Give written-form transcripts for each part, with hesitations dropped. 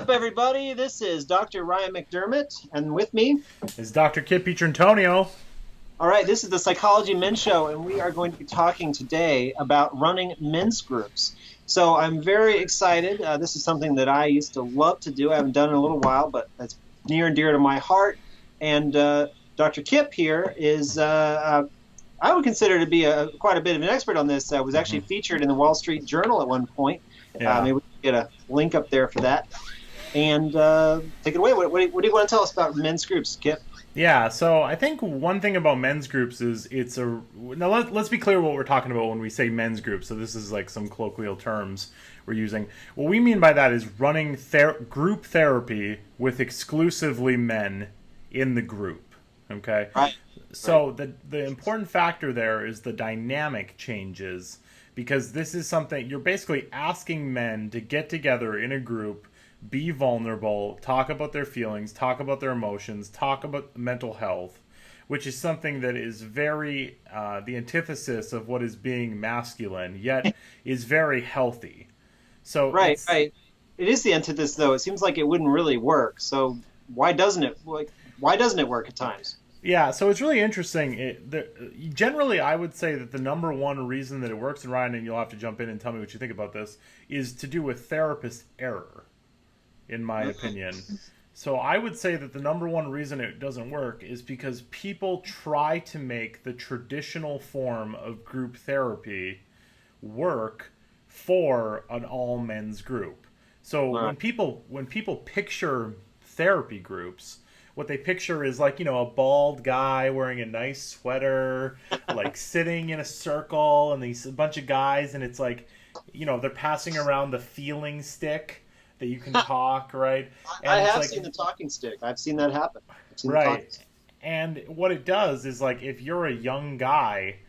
up, everybody? This is Dr. Ryan McDermott, and with me, is Dr. Kip Petrantonio. all right, this is the Psychology Men Show, and we are going to be talking today about running men's groups. So I'm very excited. This is something that I used to love to do. I haven't done it in a little while, but that's near and dear to my heart. And Dr. Kip here is, I would consider to be quite a bit of an expert on this. Was actually featured in the Wall Street Journal at one point. Yeah. Maybe we can get a link up there for that. And take it away. What do you want to tell us about men's groups, Kip? Yeah, so I think one thing about men's groups is now let's be clear what we're talking about when we say men's groups. So this is like some colloquial terms we're using. What we mean by that is running group therapy with exclusively men in the group. Okay? Right. So the important factor there is the dynamic changes, because this is something you're basically asking men to get together in a group, be vulnerable, talk about their feelings, talk about their emotions, talk about mental health, which is something that is very the antithesis of what is being masculine, yet is very healthy. So right. It is the antithesis, though. It seems like it wouldn't really work. So why doesn't it? Why doesn't it work at times? Yeah, so it's really interesting. Generally, I would say that the number one reason that it works, and Ryan, and you'll have to jump in and tell me what you think about this, is to do with therapist error, in my opinion. So I would say that the number one reason it doesn't work is because people try to make the traditional form of group therapy work for an all men's group. So when people picture therapy groups, what they picture is like, a bald guy wearing a nice sweater, like sitting in a circle, and a bunch of guys, and it's like, they're passing around the feeling stick that you can talk, right? And I have seen the talking stick. I've seen that happen. Right. And what it does is, like, if you're a young guy,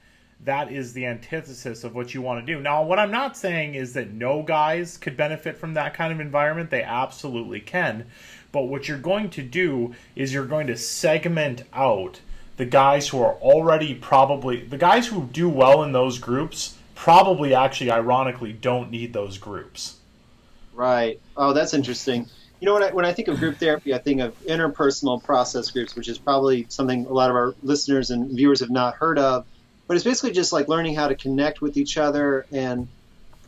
that is the antithesis of what you want to do. Now, what I'm not saying is that no guys could benefit from that kind of environment. They absolutely can. But what you're going to do is you're going to segment out the guys who are already the guys who do well in those groups probably actually, ironically, don't need those groups. Right. Oh, that's interesting. When I think of group therapy, I think of interpersonal process groups, which is probably something a lot of our listeners and viewers have not heard of. But it's basically just like learning how to connect with each other and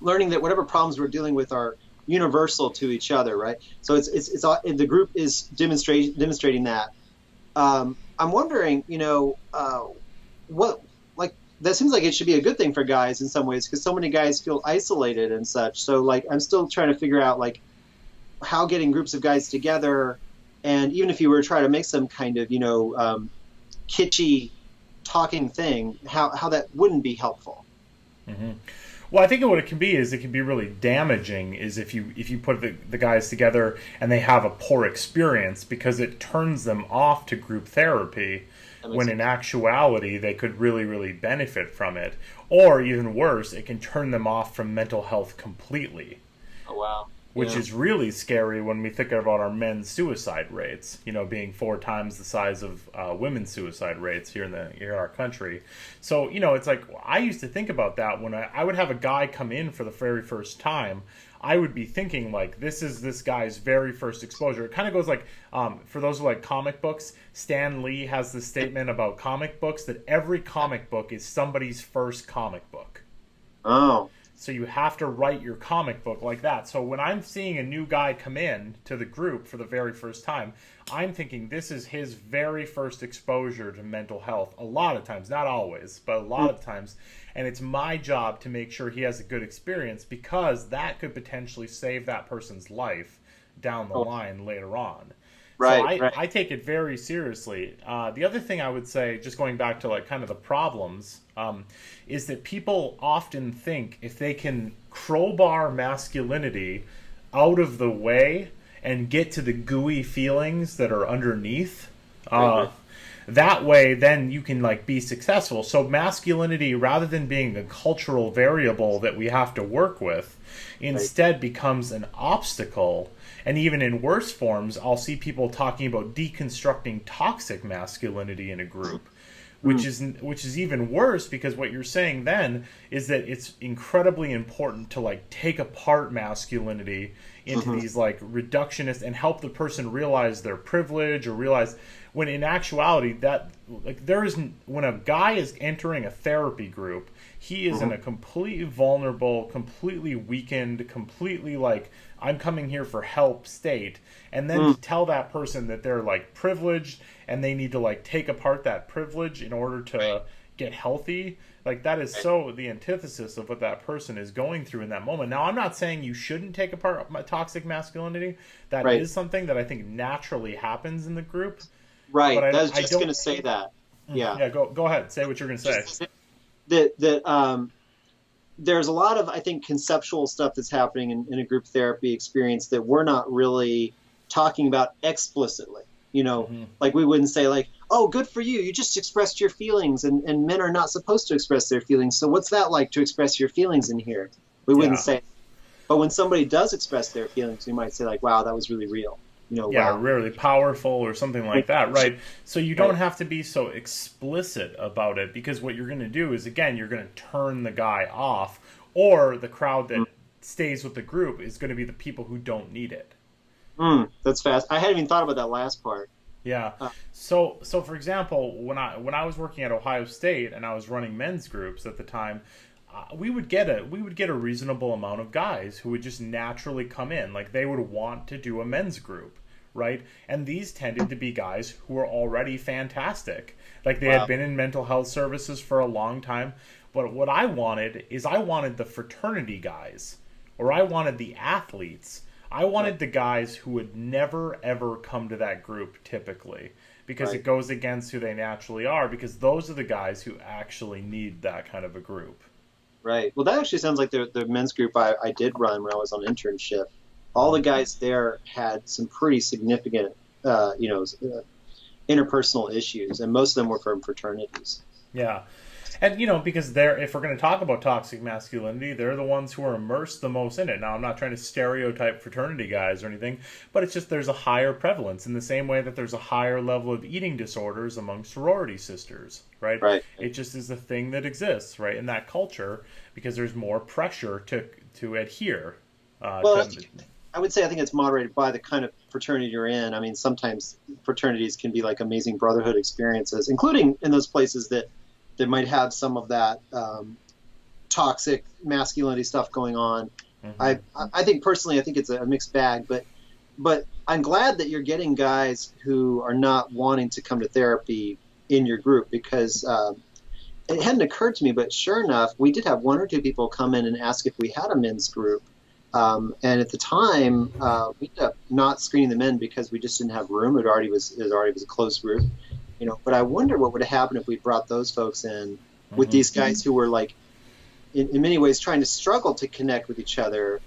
learning that whatever problems we're dealing with are universal to each other, right? So it's the group is demonstrating that. I'm wondering, what, like, that seems like it should be a good thing for guys in some ways, because so many guys feel isolated and such. So, like, I'm still trying to figure out, like, how getting groups of guys together, and even if you were to try to make some kind of, kitschy talking thing, how that wouldn't be helpful. Mm-hmm. Well, I think what it can be is it can be really damaging is if you put the guys together and they have a poor experience, because it turns them off to group therapy when in actuality they could really, really benefit from it. Or even worse, it can turn them off from mental health completely. Oh, wow. Which is really scary when we think about our men's suicide rates, being 4 times the size of women's suicide rates here in our country. So, it's like, I used to think about that when I would have a guy come in for the very first time. I would be thinking, like, this is this guy's very first exposure. It kind of goes like, for those who like comic books, Stan Lee has this statement about comic books that every comic book is somebody's first comic book. Oh. So you have to write your comic book like that. So when I'm seeing a new guy come in to the group for the very first time, I'm thinking this is his very first exposure to mental health. A lot of times, not always, but a lot of times. And it's my job to make sure he has a good experience, because that could potentially save that person's life down the line later on. Right, so I take it very seriously. The other thing I would say, just going back to like kind of the problems, is that people often think if they can crowbar masculinity out of the way and get to the gooey feelings that are underneath, that way then you can like be successful. So masculinity, rather than being a cultural variable that we have to work with, instead becomes an obstacle. And even in worse forms, I'll see people talking about deconstructing toxic masculinity in a group, which is even worse, because what you're saying then is that it's incredibly important to like take apart masculinity into these like reductionist and help the person realize their privilege, or realize, when in actuality that like there isn't, when a guy is entering a therapy group, he is in a completely vulnerable, completely weakened, completely like, I'm coming here for help state. And then to tell that person that they're like privileged and they need to like take apart that privilege in order to get healthy, like that is so the antithesis of what that person is going through in that moment. Now, I'm not saying you shouldn't take apart toxic masculinity. That is something that I think naturally happens in the group. Right. But I was just going to say that. Yeah. Yeah. Go ahead. Say what you're going to say. There's a lot of, I think, conceptual stuff that's happening in a group therapy experience that we're not really talking about explicitly. You know, like we wouldn't say like, oh, good for you. You just expressed your feelings, and men are not supposed to express their feelings. So what's that like to express your feelings in here? We wouldn't say. But when somebody does express their feelings, we might say like, wow, that was really real. You know, wow. Really powerful or something like that, right? So you don't have to be so explicit about it, because what you're going to do is, again, you're going to turn the guy off, or the crowd that stays with the group is going to be the people who don't need it. That's fast. I hadn't even thought about that last part. Yeah. So for example, when I was working at Ohio State and I was running men's groups at the time, we would get a reasonable amount of guys who would just naturally come in, like they would want to do a men's group, right? And these tended to be guys who were already fantastic, like they had been in mental health services for a long time. But what I wanted the fraternity guys, or I wanted the athletes. I wanted the guys who would never ever come to that group typically, because it goes against who they naturally are, because those are the guys who actually need that kind of a group. Right. Well, that actually sounds like the men's group I did run when I was on internship. All the guys there had some pretty significant, interpersonal issues, and most of them were from fraternities. Yeah. And, because if we're going to talk about toxic masculinity, they're the ones who are immersed the most in it. Now, I'm not trying to stereotype fraternity guys or anything, but it's just there's a higher prevalence, in the same way that there's a higher level of eating disorders among sorority sisters, right? It just is a thing that exists, right, in that culture, because there's more pressure to adhere. I would say I think it's moderated by the kind of fraternity you're in. I mean, sometimes fraternities can be like amazing brotherhood experiences, including in those places that might have some of that toxic masculinity stuff going on. I think personally, I think it's a mixed bag, but I'm glad that you're getting guys who are not wanting to come to therapy in your group, because it hadn't occurred to me, but sure enough, we did have one or two people come in and ask if we had a men's group. And at the time, we ended up not screening the men because we just didn't have room. It already was a closed group. But I wonder what would have happened if we brought those folks in with these guys who were like, in many ways, trying to struggle to connect with each other.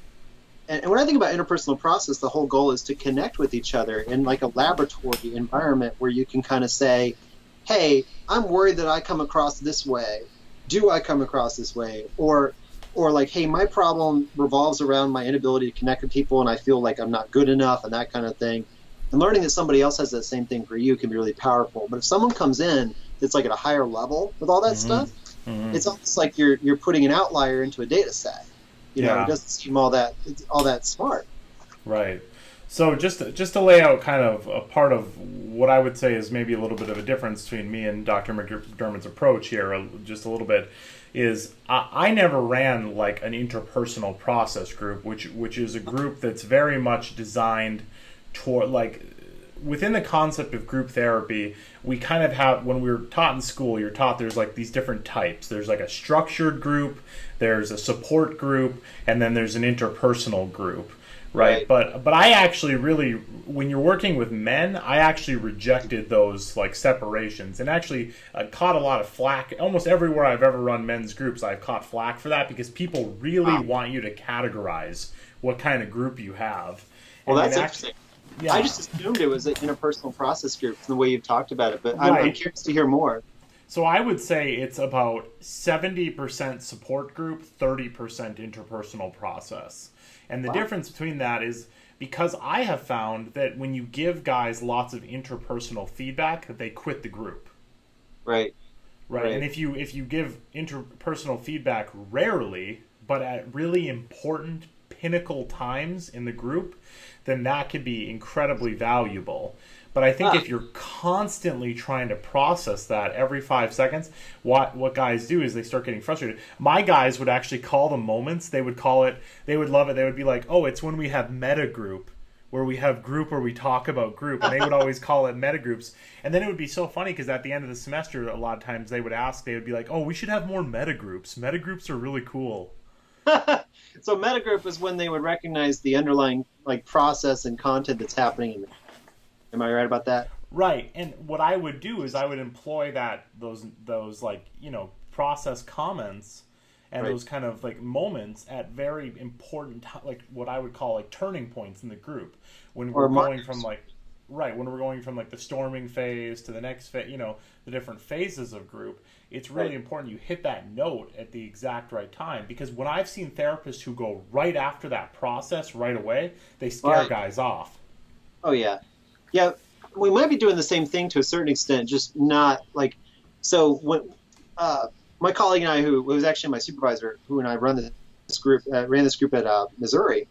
And when I think about interpersonal process, the whole goal is to connect with each other in like a laboratory environment where you can kind of say, hey, I'm worried that I come across this way. Do I come across this way? Or like, hey, my problem revolves around my inability to connect with people, and I feel like I'm not good enough, and that kind of thing. And learning that somebody else has that same thing for you can be really powerful. But if someone comes in that's like at a higher level with all that stuff, it's almost like you're putting an outlier into a data set. It doesn't seem all that smart. Right. So just to lay out kind of a part of what I would say is maybe a little bit of a difference between me and Dr. McDermott's approach here, just a little bit, is I never ran like an interpersonal process group, which is a group that's very much designed toward, like, within the concept of group therapy, we kind of have, when we were taught in school, you're taught there's like these different types. There's like a structured group, there's a support group, and then there's an interpersonal group, right? But I actually really, when you're working with men, I actually rejected those like separations, and actually caught a lot of flack. Almost everywhere I've ever run men's groups, I've caught flack for that, because people really want you to categorize what kind of group you have. Well, that's interesting. Yeah. I just assumed it was an interpersonal process group from the way you've talked about it, but I'm curious to hear more. So I would say it's about 70% support group, 30% interpersonal process. And the difference between that is because I have found that when you give guys lots of interpersonal feedback, that they quit the group. Right. Right. And if you give interpersonal feedback rarely, but at really important pinnacle times in the group, then that could be incredibly valuable. But I think if you're constantly trying to process that every 5 seconds, what guys do is they start getting frustrated. My guys would actually call the moments. They would call it. They would love it. They would be like, "Oh, it's when we have meta group, where we have group where we talk about group," and they would always call it meta groups. And then it would be so funny because at the end of the semester, a lot of times they would ask. They would be like, "Oh, we should have more meta groups. Meta groups are really cool." So metagroup is when they would recognize the underlying like process and content that's happening. Am I right about that? Right. And what I would do is I would employ those like, process comments and those kind of like moments at very important like what I would call like turning points in the group when we're going from like when we're going from like the storming phase to the next phase, the different phases of group. It's really important you hit that note at the exact right time, because when I've seen therapists who go right after that process right away, they scare guys off. Oh yeah. Yeah, we might be doing the same thing to a certain extent, just not like. So when my colleague and I, who was actually my supervisor, who and I ran this group at Missouri,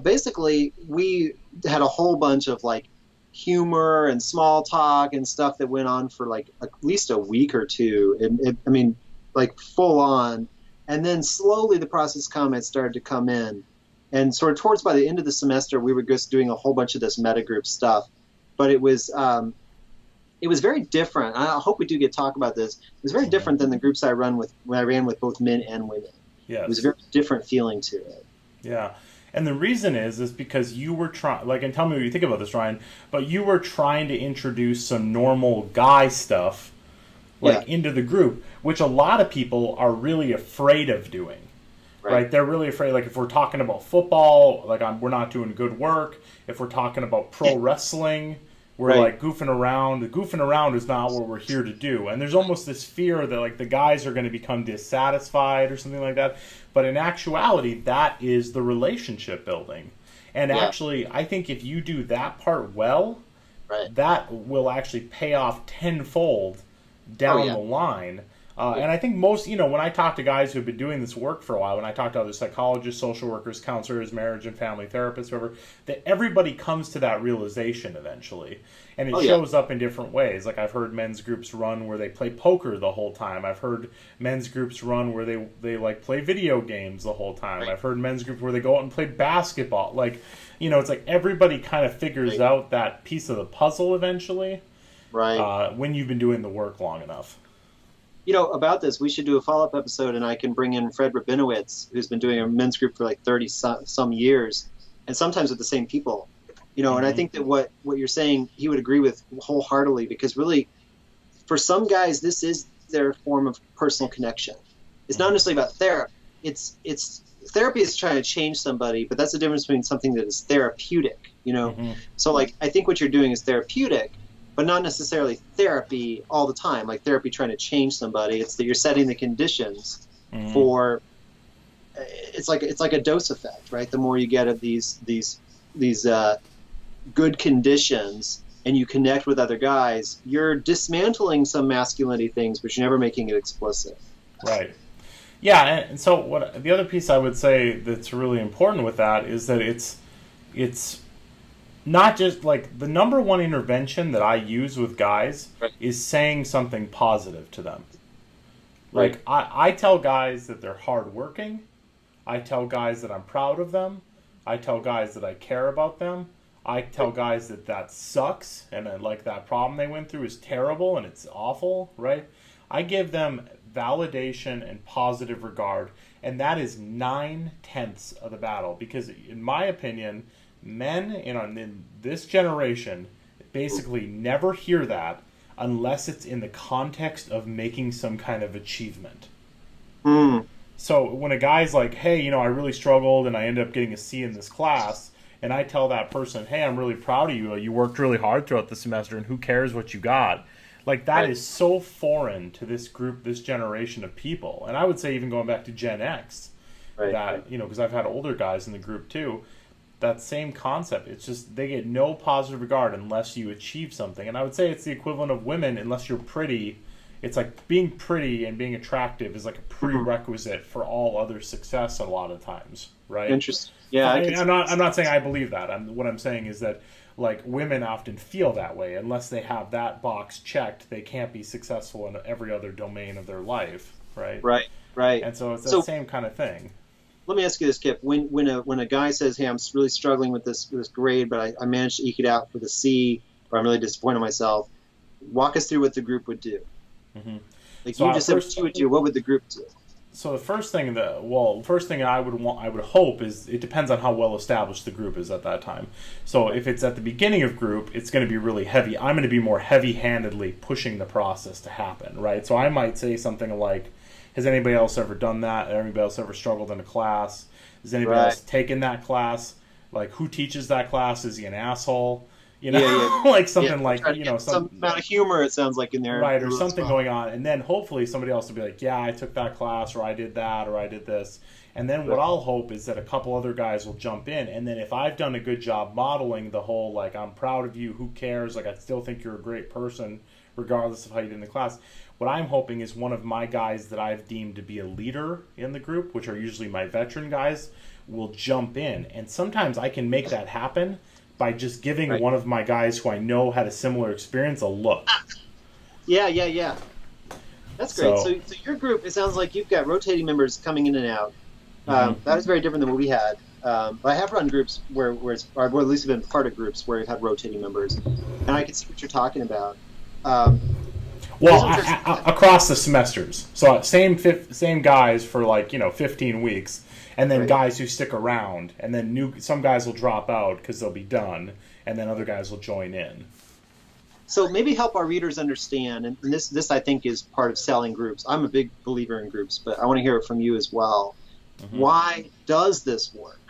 basically we had a whole bunch of like humor and small talk and stuff that went on for like at least a week or two, and I mean, like full on, and then slowly the process comments started to come in, and sort of towards by the end of the semester, we were just doing a whole bunch of this metagroup stuff. But it was very different. I hope we do get to talk about this. It was very different than the groups I ran with both men and women. Yes. It was a very different feeling to it. Yeah. And the reason is because you were trying, like, and tell me what you think about this, Ryan, but you were trying to introduce some normal guy stuff, into the group, which a lot of people are really afraid of doing. Right? They're really afraid, like, if we're talking about football, like, we're not doing good work. If we're talking about pro wrestling, we're like goofing around. Goofing around is not what we're here to do. And there's almost this fear that like the guys are going to become dissatisfied or something like that. But in actuality, that is the relationship building. And actually, I think if you do that part well, that will actually pay off tenfold down the line. And I think most, when I talk to guys who've been doing this work for a while, when I talk to other psychologists, social workers, counselors, marriage and family therapists, whoever, that everybody comes to that realization eventually. And it shows up in different ways. Like I've heard men's groups run where they play poker the whole time. I've heard men's groups run where they like play video games the whole time. I've heard men's groups where they go out and play basketball. Like, it's like everybody kind of figures out that piece of the puzzle eventually. Right. When you've been doing the work long enough. About this, we should do a follow-up episode, and I can bring in Fred Rabinowitz, who's been doing a men's group for like 30 some years, and sometimes with the same people. And I think that what you're saying, he would agree with wholeheartedly, because really, for some guys, this is their form of personal connection. It's not necessarily about therapy. It's therapy is trying to change somebody, but that's the difference between something that is therapeutic. So like I think what you're doing is therapeutic, but not necessarily therapy all the time, like therapy trying to change somebody. It's that you're setting the conditions for. It's like a dose effect, right? The more you get of these good conditions, and you connect with other guys, you're dismantling some masculinity things, but you're never making it explicit. Right. Yeah, and so what the other piece I would say that's really important with that is that it's not just like the number one intervention that I use with guys is saying something positive to them. Like I tell guys that they're hardworking. I tell guys that I'm proud of them. I tell guys that I care about them. I tell guys that sucks and like that problem they went through is terrible and it's awful, right? I give them validation and positive regard, and that is 9/10 of the battle, because in my opinion, men in this generation basically never hear that unless it's in the context of making some kind of achievement. So when a guy's like, hey, I really struggled and I ended up getting a C in this class, and I tell that person, hey, I'm really proud of you. You worked really hard throughout the semester, and who cares what you got? Like, that is so foreign to this group, this generation of people. And I would say even going back to Gen X, that, because I've had older guys in the group too, that same concept. It's just they get no positive regard unless you achieve something. And I would say it's the equivalent of women. Unless you're pretty, it's like being pretty and being attractive is like a prerequisite for all other success a lot of times, right? Interesting. Yeah, I'm not saying I believe that. What I'm saying is that like women often feel that way. Unless they have that box checked, they can't be successful in every other domain of their life, right? Right. And so it's the same kind of thing. Let me ask you this, Kip. When a guy says, "Hey, I'm really struggling with this grade, but I managed to eke it out with a C," or "I'm really disappointed in myself," walk us through what the group would do. Mm-hmm. Like so you just said, what you would do. What would the group do? So the first thing I would hope is it depends on how well established the group is at that time. So if it's at the beginning of group, it's going to be really heavy. I'm going to be more heavy-handedly pushing the process to happen, right? So I might say something like, has anybody else ever done that? Has anybody else ever struggled in a class? Has anybody else taken that class? Like, who teaches that class? Is he an asshole? You know, like something like, you know, some amount of humor, it sounds like, in there. Right, or something going on. And then hopefully somebody else will be like, yeah, I took that class, or I did that, or I did this. And then what I'll hope is that a couple other guys will jump in. And then if I've done a good job modeling the whole, like, I'm proud of you, who cares? Like, I still think you're a great person, regardless of how you did in the class. What I'm hoping is one of my guys that I've deemed to be a leader in the group, which are usually my veteran guys, will jump in. And sometimes I can make that happen by just giving one of my guys who I know had a similar experience a look. Yeah. That's great. So your group, it sounds like you've got rotating members coming in and out. That is very different than what we had. But I have run groups where it's, or at least been part of groups where we've had rotating members. And I can see what you're talking about. Across the semesters. So same guys for 15 weeks. And then guys who stick around, and then some guys will drop out because they'll be done, and then other guys will join in. So maybe help our readers understand, and this I think is part of selling groups. I'm a big believer in groups, but I want to hear it from you as well. Mm-hmm. Why does this work?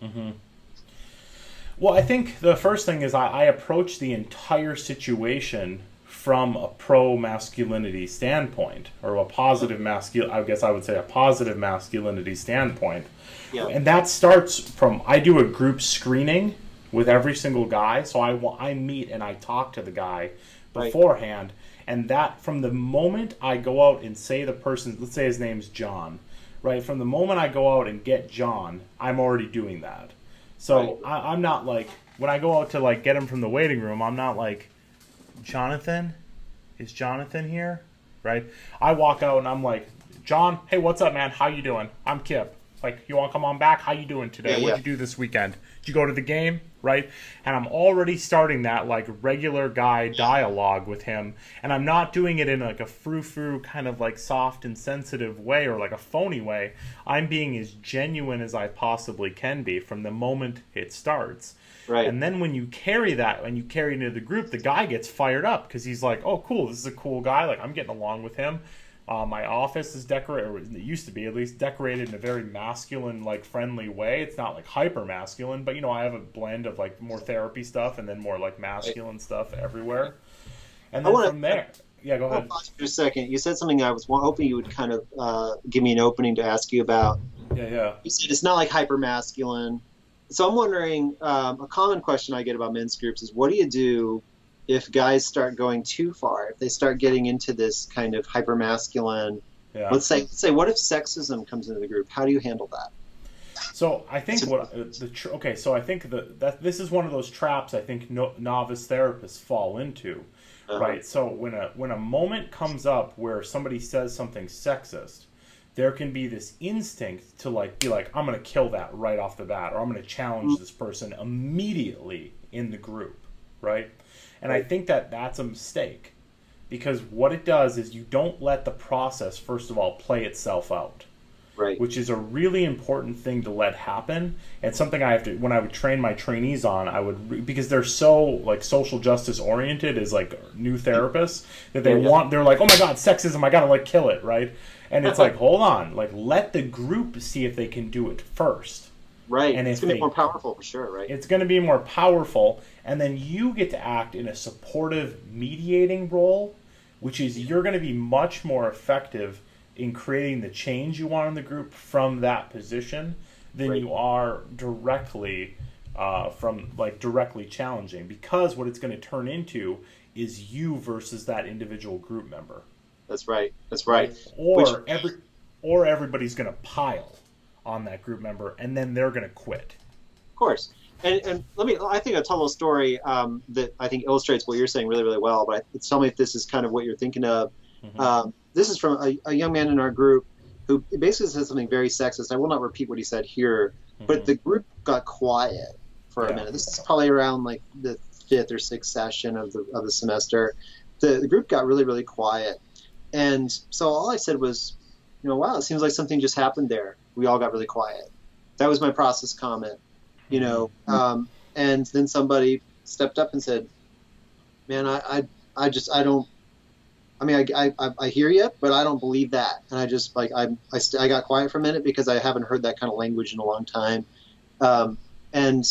Mm-hmm. Well, I think the first thing is I approach the entire situation from a pro-masculinity standpoint, or a positive I guess I would say a positive masculinity standpoint. Yeah. And that starts from, I do a group screening with every single guy, so I meet and I talk to the guy beforehand, and that from the moment I go out and say the person, let's say his name's John, right? From the moment I go out and get John, I'm already doing that. So I'm not like, when I go out to get him from the waiting room, I'm not like, Jonathan? Is Jonathan here? Right? I walk out and I'm like, John, hey, what's up, man? How you doing? I'm Kip. Like, you want to come on back? How you doing today? What'd you do this weekend? Did you go to the game? Right? And I'm already starting that regular guy dialogue with him, and I'm not doing it in a frou-frou kind of soft and sensitive way or a phony way. I'm being as genuine as I possibly can be from the moment it starts. Right. And then when you carry that, when you carry it into the group, the guy gets fired up because he's like, oh, cool, this is a cool guy. I'm getting along with him. My office is decorated, or it used to be at least, decorated in a very masculine, friendly way. It's not hyper masculine, but I have a blend of more therapy stuff and then more masculine stuff everywhere. And then from there, go ahead. Pause for a second. You said something I was hoping you would kind of give me an opening to ask you about. Yeah. You said it's not hyper masculine. So I'm wondering, a common question I get about men's groups is, what do you do if guys start going too far? If they start getting into this kind of hyper-masculine, let's say, what if sexism comes into the group? How do you handle that? So I think so I think that this is one of those traps I think novice therapists fall into, right? So when a moment comes up where somebody says something sexist, there can be this instinct to be like, I'm going to kill that right off the bat, or I'm going to challenge this person immediately in the group, right? And I think that that's a mistake, because what it does is you don't let the process, first of all, play itself out, right? Which is a really important thing to let happen, and something I have to, when I would train my trainees on, I would, because they're so social justice oriented as new therapists, that they're like, oh my God, sexism, I gotta kill it, right? And it's hold on, let the group see if they can do it first. Right, and it's going to be more powerful for sure, right? It's going to be more powerful, and then you get to act in a supportive mediating role, which is you're going to be much more effective in creating the change you want in the group from that position than you are directly from like directly challenging, because what it's going to turn into is you versus that individual group member. That's right. That's right. Which, Or everybody's going to pile on that group member, and then they're going to quit. of course. And I think I'll tell a story that I think illustrates what you're saying really, really well, but tell me if this is kind of what you're thinking of. Mm-hmm. This is from a young man in our group who basically said something very sexist. I will not repeat what he said here, but the group got quiet for a minute. This is probably around like the fifth or sixth session of the semester. The group got really, really quiet. And so all I said was, wow, it seems like something just happened there. We all got really quiet. That was my process comment, and then somebody stepped up and said, man, I hear you, but I don't believe that. And I just I got quiet for a minute because I haven't heard that kind of language in a long time. And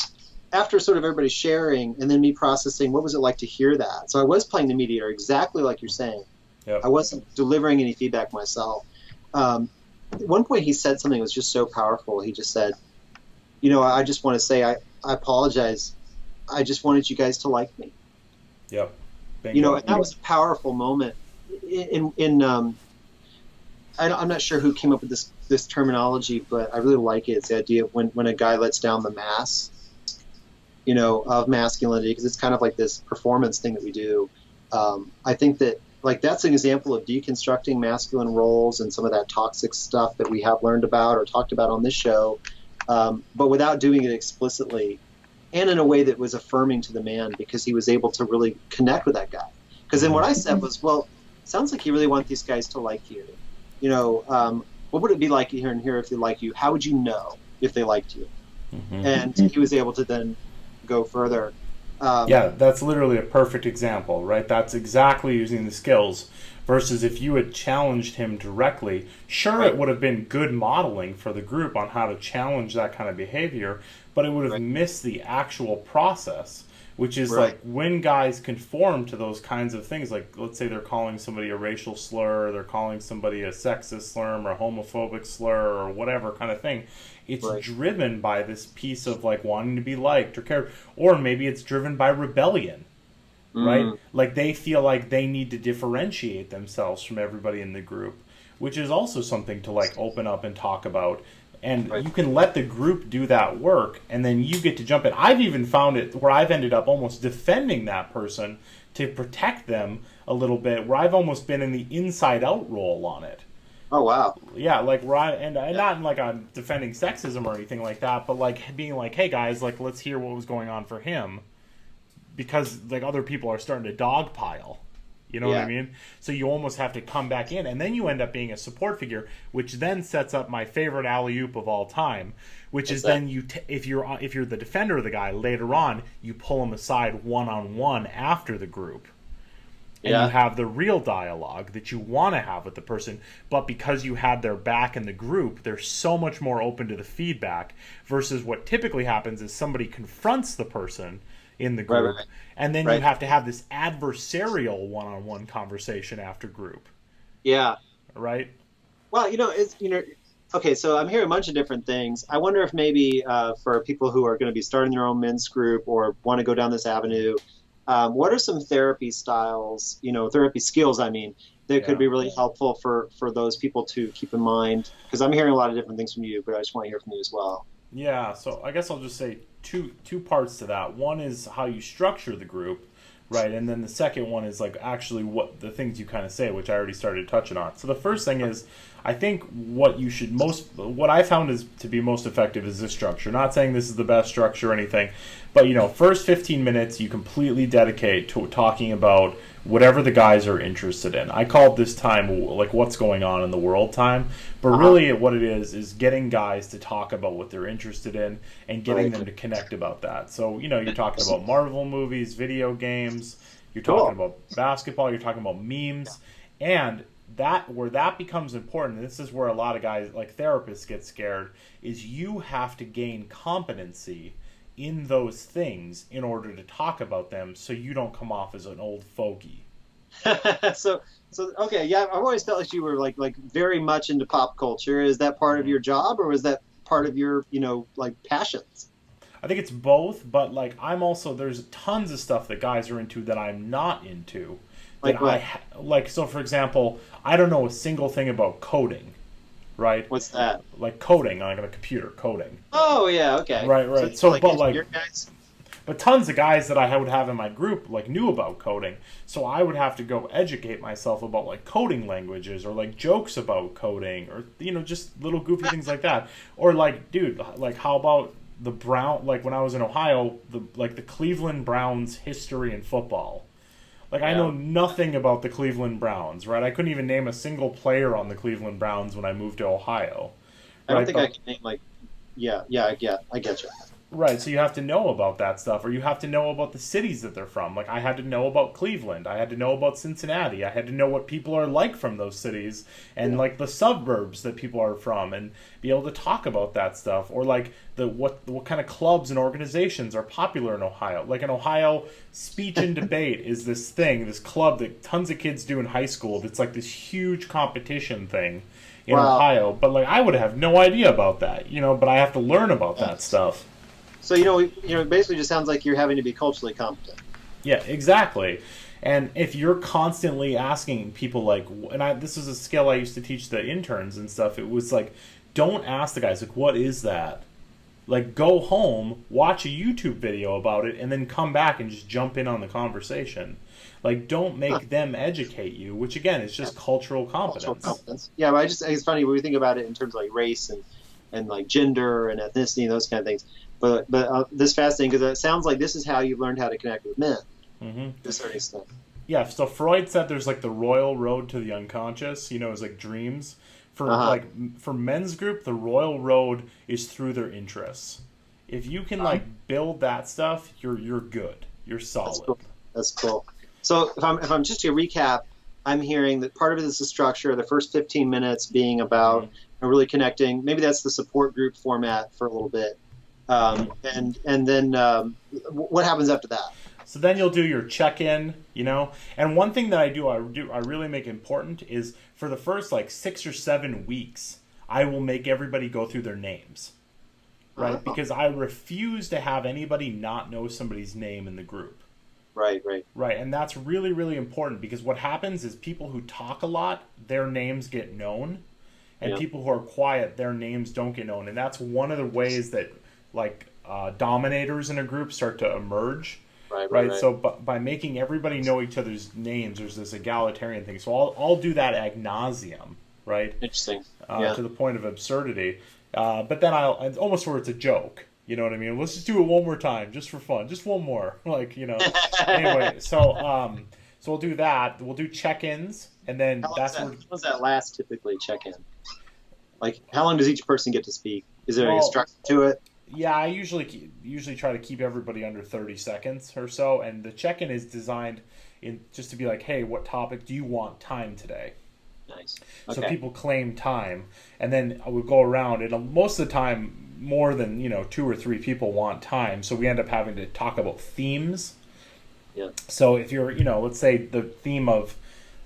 after sort of everybody sharing and then me processing, what was it like to hear that? So I was playing the mediator exactly like you're saying. Yep. I wasn't delivering any feedback myself. At one point he said something that was just so powerful. He just said, I just want to say I apologize. I just wanted you guys to like me. Yep. And that was a powerful moment. I'm not sure who came up with this terminology, but I really like it. It's the idea of when a guy lets down the mask, of masculinity, because it's kind of like this performance thing that we do. I think that that's an example of deconstructing masculine roles and some of that toxic stuff that we have learned about or talked about on this show, but without doing it explicitly and in a way that was affirming to the man, because he was able to really connect with that guy. Because then what I said was, well, sounds like you really want these guys to like you. What would it be like here and here if they like you? How would you know if they liked you? Mm-hmm. And he was able to then go further. That's literally a perfect example, right? That's exactly using the skills versus if you had challenged him directly. Sure, right. It would have been good modeling for the group on how to challenge that kind of behavior, but it would have missed the actual process, which is like when guys conform to those kinds of things, like let's say they're calling somebody a racial slur, or they're calling somebody a sexist slur or a homophobic slur or whatever kind of thing. It's driven by this piece of wanting to be liked or cared, or maybe it's driven by rebellion, right? Like they feel like they need to differentiate themselves from everybody in the group, which is also something to open up and talk about. And you can let the group do that work, and then you get to jump in. I've even found it where I've ended up almost defending that person to protect them a little bit, where I've almost been in the inside-out role on it. Oh, wow. Yeah, not in I'm defending sexism or anything like that, but being hey guys, let's hear what was going on for him, because other people are starting to dogpile. You know what I mean? So you almost have to come back in, and then you end up being a support figure, which then sets up my favorite alley-oop of all time, which is then if you're the defender of the guy, later on you pull him aside one-on-one after the group. And you have the real dialogue that you want to have with the person, but because you had their back in the group, they're so much more open to the feedback versus what typically happens is somebody confronts the person in the group, and then you have to have this adversarial one-on-one conversation after group. Yeah. Right? Well, okay, so I'm hearing a bunch of different things. I wonder if maybe for people who are going to be starting their own men's group or want to go down this avenue, what are some therapy styles, therapy skills, that could be really helpful for those people to keep in mind? Because I'm hearing a lot of different things from you, but I just want to hear from you as well. Yeah, so I guess I'll just say two parts to that. One is how you structure the group, right? And then the second one is actually what the things you kind of say, which I already started touching on. So the first thing is, I think what I found is to be most effective is this structure. Not saying this is the best structure or anything, but first 15 minutes you completely dedicate to talking about whatever the guys are interested in. I called this time what's going on in the world time, but really what it is getting guys to talk about what they're interested in and getting them to connect about that. So, you're talking about Marvel movies, video games, you're talking about basketball, you're talking about memes, and where that becomes important, and this is where a lot of guys, therapists, get scared, is you have to gain competency in those things in order to talk about them, so you don't come off as an old fogey. so okay, yeah, I've always felt like you were very much into pop culture. Is that part of your job, or is that part of your passions? I think it's both, but like I'm also there's tons of stuff that guys are into that I'm not into. Like what? Like so for example, I don't know a single thing about coding, right? What's that? Like coding on a computer, coding. Oh yeah, okay. Right. It's So like but like engineer guys. but tons of guys that I would have in my group like knew about coding, so I would have to go educate myself about like coding languages or like jokes about coding or just little goofy things like that. Or like, dude, like how about the Brown? Like when I was in Ohio, the Cleveland Browns history in football. Like I know Yeah. nothing about the Cleveland Browns, right? I couldn't even name a single player on the Cleveland Browns when I moved to Ohio, I don't right? think I can name like. Yeah, I get you. Right, so you have to know about that stuff, or you have to know about the cities that they're from. Like, I had to know about Cleveland. I had to know about Cincinnati. I had to know what people are like from those cities, and Yeah. like the suburbs that people are from, and be able to talk about that stuff. Or like what kind of clubs and organizations are popular in Ohio. Like in Ohio, speech and debate is this club that tons of kids do in high school. That's like this huge competition thing in Wow. Ohio. But like, I would have no idea about that, but I have to learn about that stuff. So it basically just sounds like you're having to be culturally competent. Yeah, exactly. And if you're constantly asking people like, this is a skill I used to teach the interns and stuff. It was like, don't ask the guys like, what is that? Like, go home, watch a YouTube video about it, and then come back and just jump in on the conversation. Like, don't make them educate you, which again is just cultural competence. Cultural competence. Yeah, but it's funny when we think about it in terms of like race and like gender and ethnicity and those kind of things. But this is fascinating because it sounds like this is how you learned how to connect with men Mm-hmm. to a certain extent. Yeah, so Freud said there's like the royal road to the unconscious, it's like dreams. For for men's group, the royal road is through their interests. If you can like build that stuff, you're good. You're solid. That's cool. So if I'm just to recap, I'm hearing that part of it is the structure, the first 15 minutes being about really connecting. Maybe that's the support group format for a little bit. And then what happens after that? So then you'll do your check-in, And one thing that I really make important is for the first like 6 or 7 weeks, I will make everybody go through their names, right? Uh-huh. Because I refuse to have anybody not know somebody's name in the group. Right. Right, and that's really, really important because what happens is people who talk a lot, their names get known, and people who are quiet, their names don't get known. And that's one of the ways that like dominators in a group start to emerge. Right. So by making everybody know each other's names, there's this egalitarian thing. So I'll do that ad nauseum, right? Interesting. To the point of absurdity. But then I'll almost where it's a joke. You know what I mean? Let's just do it one more time, just for fun, just one more. Anyway, so we'll do that. We'll do check-ins, and then How does that last typically? Check-in. Like, how long does each person get to speak? Is there a structure to it? Yeah, I usually try to keep everybody under 30 seconds or so, and the check-in is designed just to be like, hey, what topic do you want time today? Nice. Okay. So people claim time, and then I would go around, and most of the time, more than 2 or 3 people want time, so we end up having to talk about themes. Yeah. So if you're, let's say the theme of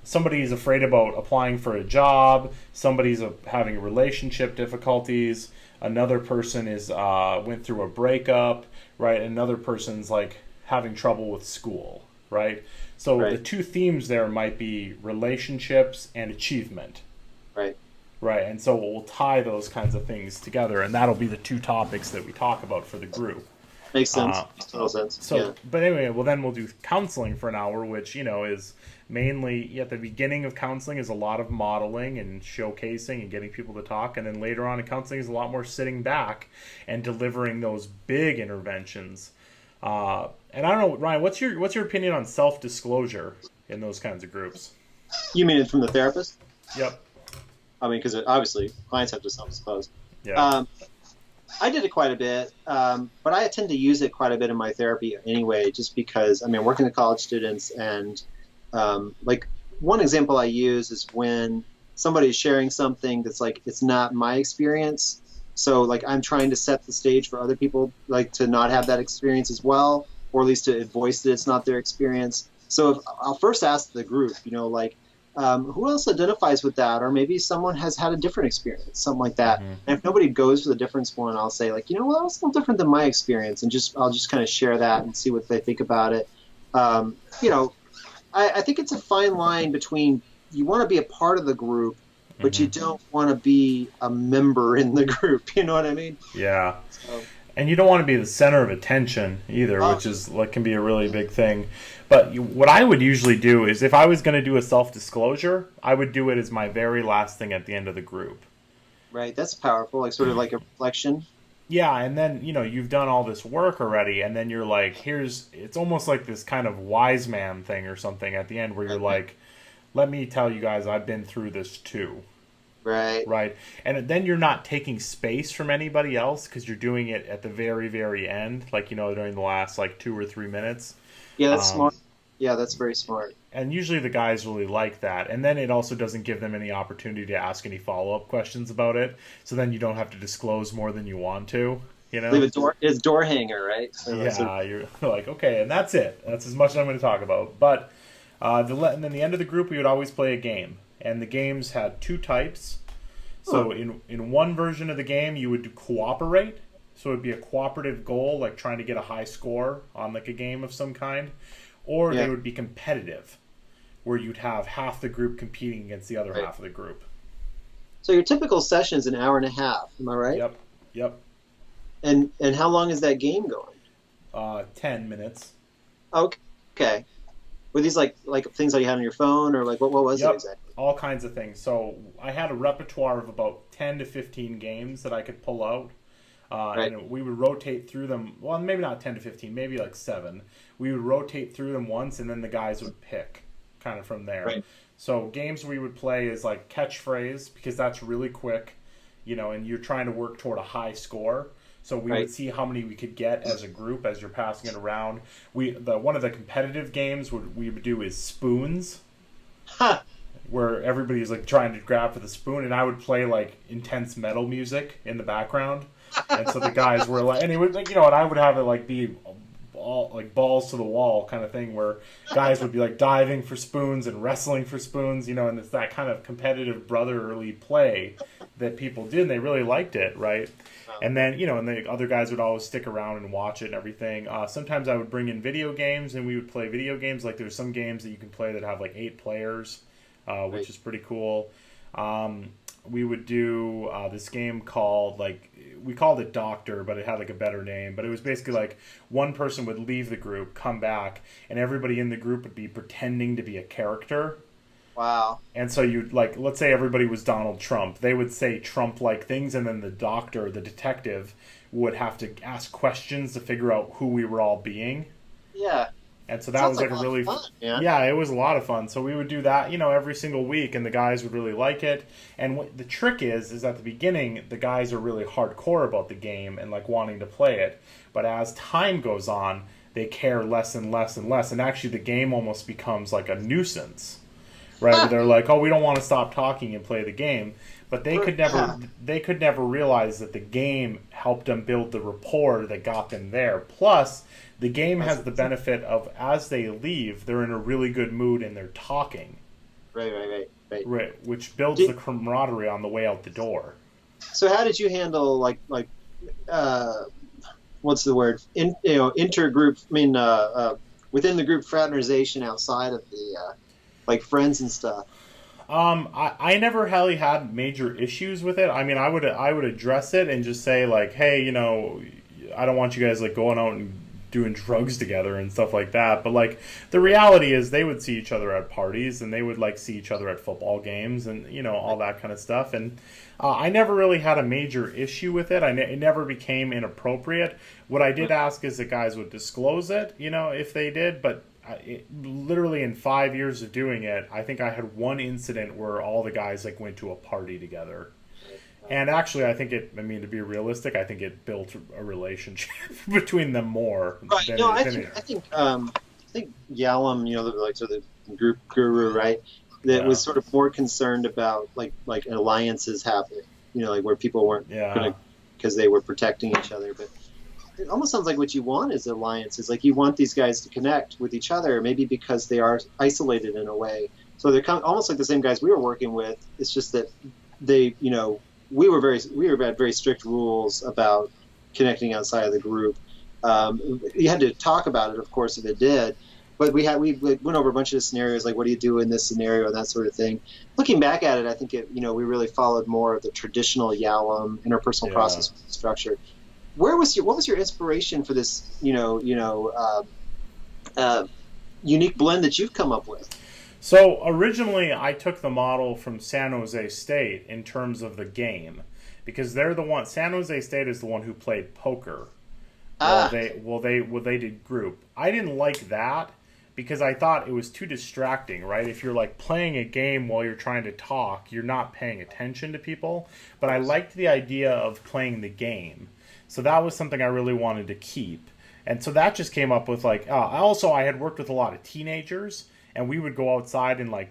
somebody's afraid about applying for a job, somebody's having relationship difficulties, another person went through a breakup, right? Another person's like having trouble with school, right? So the 2 themes there might be relationships and achievement. Right, and so we'll tie those kinds of things together, and that'll be the 2 topics that we talk about for the group. Makes sense. Makes total sense. So, but anyway, then we'll do counseling for an hour, which is mainly at the beginning of counseling is a lot of modeling and showcasing and getting people to talk, and then later on in counseling is a lot more sitting back and delivering those big interventions. And I don't know, Ryan, what's your opinion on self-disclosure in those kinds of groups? You mean it from the therapist? Yep. I mean, because obviously clients have to self-disclose. Yeah. I did it quite a bit, but I tend to use it quite a bit in my therapy anyway, just because, working with college students, and like one example I use is when somebody's sharing something that's like, it's not my experience. So like I'm trying to set the stage for other people, like to not have that experience as well, or at least to voice that it's not their experience. So I'll first ask the group, like, who else identifies with that? Or maybe someone has had a different experience, something like that. Mm-hmm. And if nobody goes for the difference one, I'll say like, well, that was a little different than my experience, and I'll just kind of share that and see what they think about it. You know, I think it's a fine line between you want to be a part of the group, but you don't want to be a member in the group. You know what I mean? Yeah. So, and you don't want to be the center of attention either, which is like can be a really big thing. But what I would usually do is if I was going to do a self-disclosure, I would do it as my very last thing at the end of the group. right. That's powerful. Like sort of like a reflection. Yeah, and then, you've done all this work already, and then you're like, it's almost like this kind of wise man thing or something at the end where you're like, let me tell you guys I've been through this too. Right. Right. And then you're not taking space from anybody else because you're doing it at the very, very end, like, during the last, like, 2 or 3 minutes. Yeah, that's smart. Yeah, that's very smart. And usually the guys really like that. And then it also doesn't give them any opportunity to ask any follow-up questions about it. So then you don't have to disclose more than you want to, Leave it's door hanger, right? So you're like, okay, and that's it. That's as much as I'm going to talk about. But and then the end of the group, we would always play a game. And the games had 2 types. So in one version of the game, you would cooperate. So it would be a cooperative goal, like trying to get a high score on like a game of some kind. Or they would be competitive, where you'd have half the group competing against the other half of the group. So your typical session is an hour and a half, am I right? Yep. And how long is that game going? 10 minutes. Okay. Were these like things that you had on your phone, or like what was it exactly? All kinds of things. So I had a repertoire of about 10 to 15 games that I could pull out. And we would rotate through them. Well, maybe not 10 to 15, maybe like 7. We would rotate through them once, and then the guys would pick kind of from there. Right. So games we would play is like catchphrase, because that's really quick, and you're trying to work toward a high score. So we would see how many we could get as a group as you're passing it around. One of the competitive games we would do is spoons. Where everybody's like trying to grab for the spoon, and I would play like intense metal music in the background. And so the guys were like, and it would, and I would have it like be all like balls to the wall kind of thing, where guys would be like diving for spoons and wrestling for spoons, and it's that kind of competitive brotherly play that people did, and they really liked it, right? And then, and the other guys would always stick around and watch it and everything. Sometimes I would bring in video games, and we would play video games. Like there's some games that you can play that have like 8 players, which is pretty cool. We would do this game called, we called it Doctor, but it had like a better name. But it was basically like one person would leave the group, come back, and everybody in the group would be pretending to be a character. Wow. And so you'd let's say everybody was Donald Trump. They would say Trump-like things, and then the doctor, the detective, would have to ask questions to figure out who we were all being. Yeah. And so that was like a really fun, yeah, it was a lot of fun. So we would do that, every single week, and the guys would really like it. And what the trick is at the beginning, the guys are really hardcore about the game and like wanting to play it. But as time goes on, they care less and less and less. And actually, the game almost becomes like a nuisance, right? Where they're like, "Oh, we don't want to stop talking and play the game." But they could never realize that the game helped them build the rapport that got them there. Plus, the game has the benefit of, as they leave, they're in a really good mood and they're talking. Right. Which builds the camaraderie on the way out the door. So how did you handle what's the word? Intergroup. I mean, within the group fraternization outside of the friends and stuff. I never really had major issues with it. I mean, I would address it and just say like, hey, I don't want you guys like going out and doing drugs together and stuff like that. But like the reality is they would see each other at parties, and they would like see each other at football games, and all that kind of stuff. And I never really had a major issue with it. It never became inappropriate. What I did ask is that guys would disclose it, if they did, but literally in 5 years of doing it, I think I had one incident where all the guys like went to a party together. And actually, I think to be realistic, I think it built a relationship between them more. Right. I think Yalom, the group guru, right? That was sort of more concerned about like alliances happening, where people weren't because they were protecting each other. But it almost sounds like what you want is alliances. Like you want these guys to connect with each other, maybe because they are isolated in a way. So they're almost like the same guys we were working with. It's just that they, we had very strict rules about connecting outside of the group. You had to talk about it, of course, if it did. But we went over a bunch of scenarios, like what do you do in this scenario and that sort of thing. Looking back at it, I think we really followed more of the traditional YALM interpersonal process structure. What was your inspiration for this unique blend that you've come up with? So originally, I took the model from San Jose State in terms of the game, because they're the one. San Jose State is the one who played poker. They did group. I didn't like that because I thought it was too distracting, right? If you're like playing a game while you're trying to talk, you're not paying attention to people. But I liked the idea of playing the game. So that was something I really wanted to keep. And so that just came up with like, I had worked with a lot of teenagers, and we would go outside and like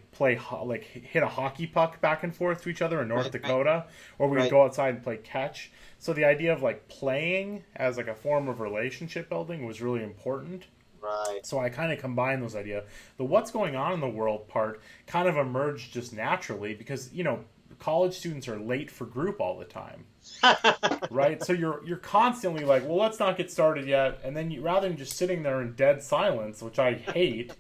hit a hockey puck back and forth to each other in North Dakota, or we would go outside and play catch. So the idea of like playing as like a form of relationship building was really important. Right. So I kind of combined those ideas. The what's going on in the world part kind of emerged just naturally because, college students are late for group all the time. Right? So you're constantly like, well, let's not get started yet. And then rather than just sitting there in dead silence, which I hate,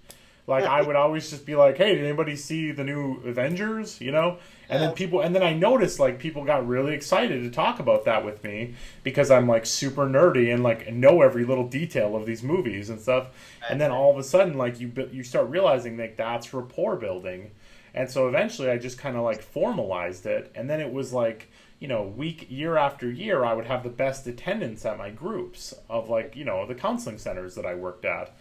like I would always just be like, hey, did anybody see the new Avengers? And then I noticed like people got really excited to talk about that with me because I'm like super nerdy and like know every little detail of these movies and stuff. And then all of a sudden like you start realizing like that's rapport building. And so eventually I just kind of like formalized it. And then it was like, year after year, I would have the best attendance at my groups of like, the counseling centers that I worked at.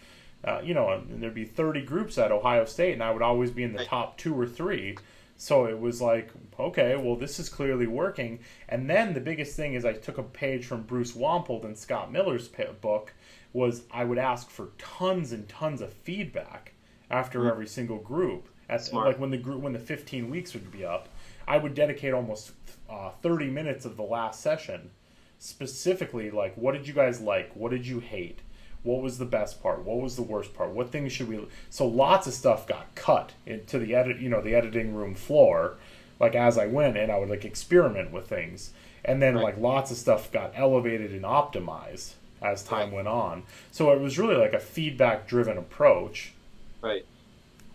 And there'd be 30 groups at Ohio State, and I would always be in the top 2 or 3. So it was like, okay, well, this is clearly working. And then the biggest thing is I took a page from Bruce Wampold and Scott Miller's book, was I would ask for tons and tons of feedback after every single group. Like when the 15 weeks would be up, I would dedicate almost 30 minutes of the last session specifically like, what did you guys like? What did you hate? What was the best part? What was the worst part? What things should we... So lots of stuff got cut into the the editing room floor, like as I went, and I would like experiment with things. And then like lots of stuff got elevated and optimized as time went on. So it was really like a feedback-driven approach. Right.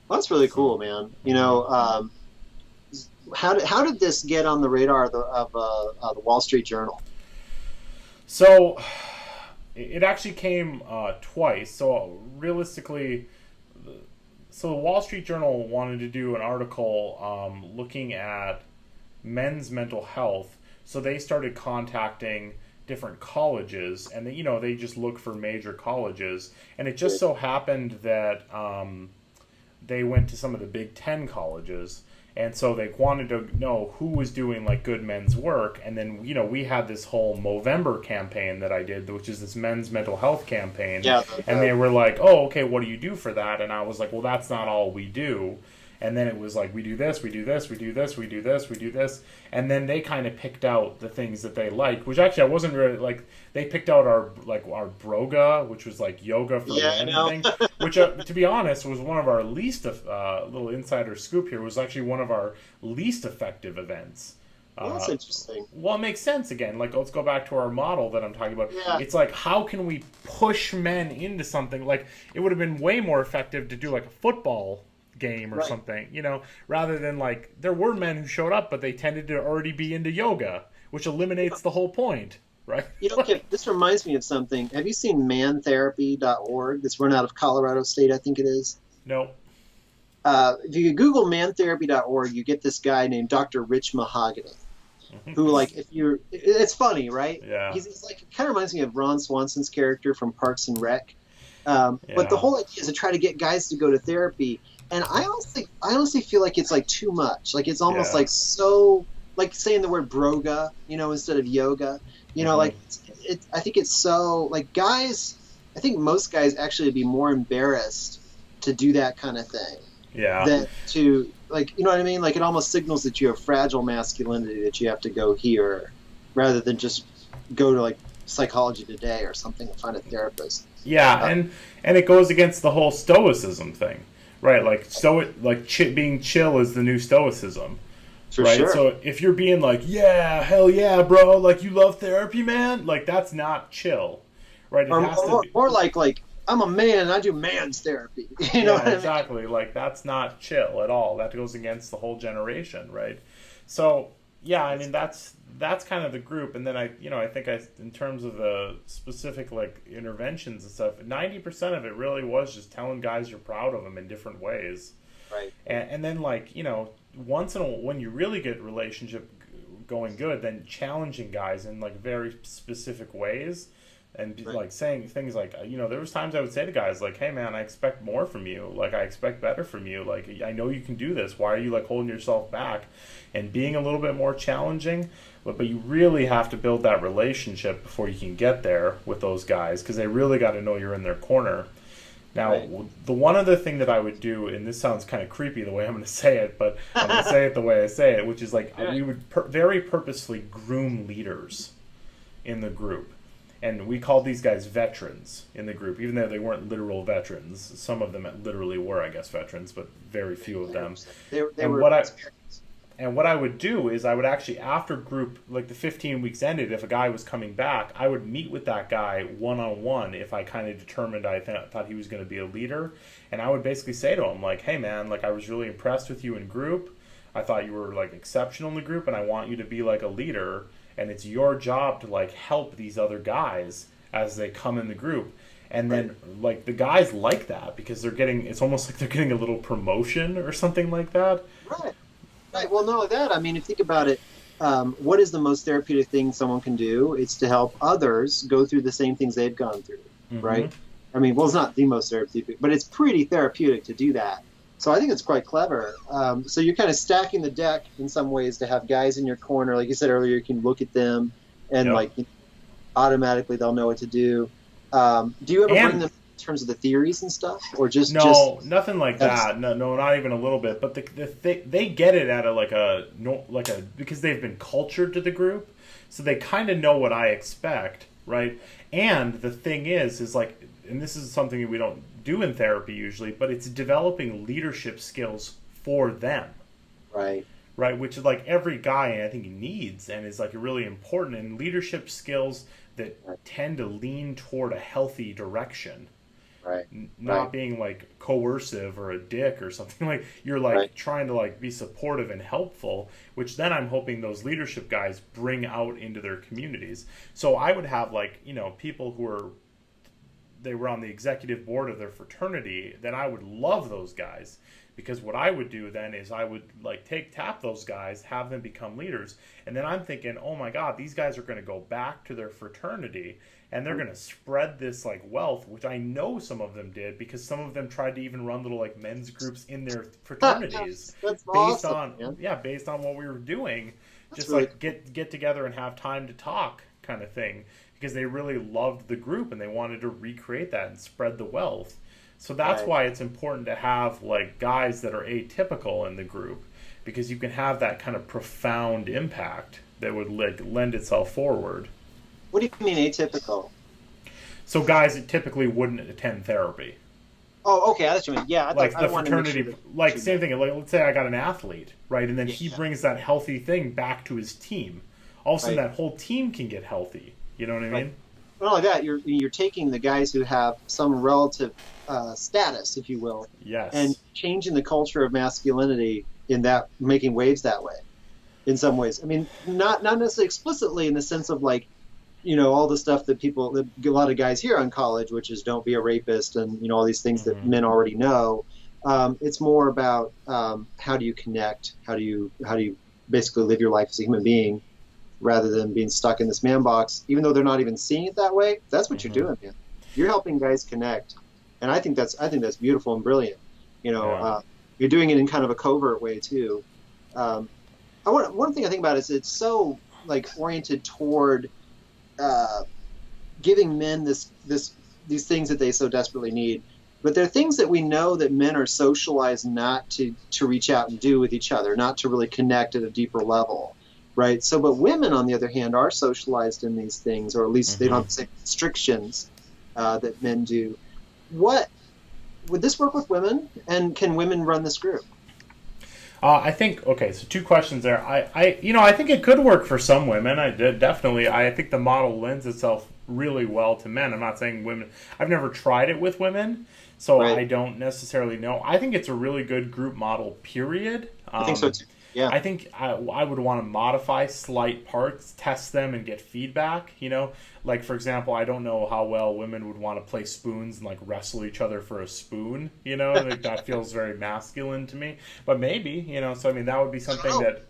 Well, that's really cool, man. How did this get on the radar of the Wall Street Journal? So... It actually came twice. So realistically, the Wall Street Journal wanted to do an article looking at men's mental health. So they started contacting different colleges, and they just look for major colleges. And it just so happened that they went to some of the Big Ten colleges. And so they wanted to know who was doing like good men's work. And then, we had this whole Movember campaign that I did, which is this men's mental health campaign. Yeah. And they were like, oh, okay, what do you do for that? And I was like, well, that's not all we do. And then it was like, we do this, we do this, we do this, we do this, we do this. And then they kind of picked out the things that they liked, which actually I wasn't really like, they picked out our Broga, which was like yoga for men thing, which to be honest was one of our least, little insider scoop here, was actually one of our least effective events. Well, that's interesting. Well, it makes sense again. Like, let's go back to our model that I'm talking about. Yeah. It's like, how can we push men into something? Like, it would have been way more effective to do like a football game or something, rather than like, there were men who showed up, but they tended to already be into yoga, which eliminates the whole point, right? This reminds me of something. Have you seen mantherapy.org? It's run out of Colorado State, I think it is. No. If you Google mantherapy.org, you get this guy named Dr. Rich Mahogany, who it's funny, right? Yeah. He's like, it kind of reminds me of Ron Swanson's character from Parks and Rec. But the whole idea is to try to get guys to go to therapy. And I honestly feel like it's like too much. Like it's almost like so, like saying the word broga, instead of yoga. Like I think it's so like guys. I think most guys actually would be more embarrassed to do that kind of thing. Yeah. Than to like, you know what I mean? Like it almost signals that you have fragile masculinity, that you have to go here, rather than just go to like Psychology Today or something and find a therapist. Yeah, and it goes against the whole stoicism thing. right? Like being chill is the new stoicism, For right? sure. So if you're being like, yeah, hell yeah, bro, like you love therapy, man, like that's not chill, right? It Or has to be. more like I'm a man and I do man's therapy. You know Yeah, what I mean? exactly. Like that's not chill at all. That goes against the whole generation, right? So yeah, I mean that's kind of the group, and then I think in terms of the specific like interventions and stuff, 90% of it really was just telling guys you're proud of them in different ways, Right. and then like once in a when you really get relationship going good, then challenging guys in like very specific ways and Right. like saying things like there was times I would say to guys like, hey man, I expect more from you, like I expect better from you, like I know you can do this, why are you like holding yourself back, and being a little bit more challenging. But you really have to build that relationship before you can get there with those guys, because they really got to know you're in their corner. Now, Right. the one other thing that I would do, and this sounds kind of creepy the way I'm going to say it, but I'm going to say it the way I say it, which is like Yeah. we would very purposely groom leaders in the group. And we called these guys veterans in the group, even though they weren't literal veterans. Some of them literally were, I guess, veterans, but very few of them. They And were what I experienced. and what I would do is I would actually, after group, like the 15 weeks ended, if a guy was coming back, I would meet with that guy one-on-one if I kind of determined thought he was going to be a leader. And I would basically say to him, like, hey, man, like I was really impressed with you in group. I thought you were, like, exceptional in the group, and I want you to be, like, a leader. And it's your job to, like, help these other guys as they come in the group. And then, like, the guys like that because it's almost like they're getting a little promotion or something like that. Right. Right. Well, not only that, I mean, if you think about it, what is the most therapeutic thing someone can do? It's to help others go through the same things they've gone through, right? I mean, well, it's not the most therapeutic, but it's pretty therapeutic to do that. So I think it's quite clever. So you're kind of stacking the deck in some ways to have guys in your corner. Like you said earlier, you can look at them and Yep. automatically they'll know what to do. Do you ever bring them in terms of the theories and stuff, or just nothing like that. No, not even a little bit. But they get it at a because they've been cultured to the group, so they kind of know what I expect, right? And the thing is like, and this is something that we don't do in therapy usually, but it's developing leadership skills for them, right? right? Which is like every guy I think needs and is like really important, and leadership skills that tend to lean toward a healthy direction. Right. Not being like coercive or a dick or something. Like you're like trying to like be supportive and helpful, which then I'm hoping those leadership guys bring out into their communities. So I would have like, people who they were on the executive board of their fraternity, then I would love those guys, because what I would do then is I would like tap those guys, have them become leaders, and then I'm thinking, oh my God, these guys are going to go back to their fraternity and they're going to spread this like wealth, which I know some of them did, because some of them tried to even run little like men's groups in their fraternities. That's awesome, based on what we were doing. That's just really like get together and have time to talk kind of thing, because they really loved the group and they wanted to recreate that and spread the wealth. So that's why it's important to have like guys that are atypical in the group, because you can have that kind of profound impact that would like lend itself forward. What do you mean atypical? So guys that typically wouldn't attend therapy. Oh, okay, that's what you mean. Yeah, Like the fraternity, like same thing. Like let's say I got an athlete, right, and then he brings that healthy thing back to his team. All of a sudden, that whole team can get healthy. You know what I mean? Not only that, you're taking the guys who have some relative status, if you will, and changing the culture of masculinity in that, making waves that way. In some ways, I mean, not necessarily explicitly in the sense of like, all the stuff that a lot of guys hear on college, which is don't be a rapist and all these things that men already know. It's more about how do you connect, how do you basically live your life as a human being, rather than being stuck in this man box, even though they're not even seeing it that way. That's what you're doing, man. You're helping guys connect, and I think that's beautiful and brilliant. You're doing it in kind of a covert way too. One thing I think about is it's so like oriented toward giving men these things that they so desperately need, but they're things that we know that men are socialized not to reach out and do with each other, not to really connect at a deeper level, right? So, but women, on the other hand, are socialized in these things, or at least they don't have the same restrictions that men do. What would this work with women? And can women run this group? I think okay. So two questions there. I think it could work for some women. I did definitely. I think the model lends itself really well to men. I'm not saying women. I've never tried it with women, so Right. I don't necessarily know. I think it's a really good group model. Period. I think so too. Yeah. I think I would want to modify slight parts, test them, and get feedback. Like for example, I don't know how well women would want to play spoons and like wrestle each other for a spoon. Like that feels very masculine to me. But maybe, So I mean, that would be I don't something know. that.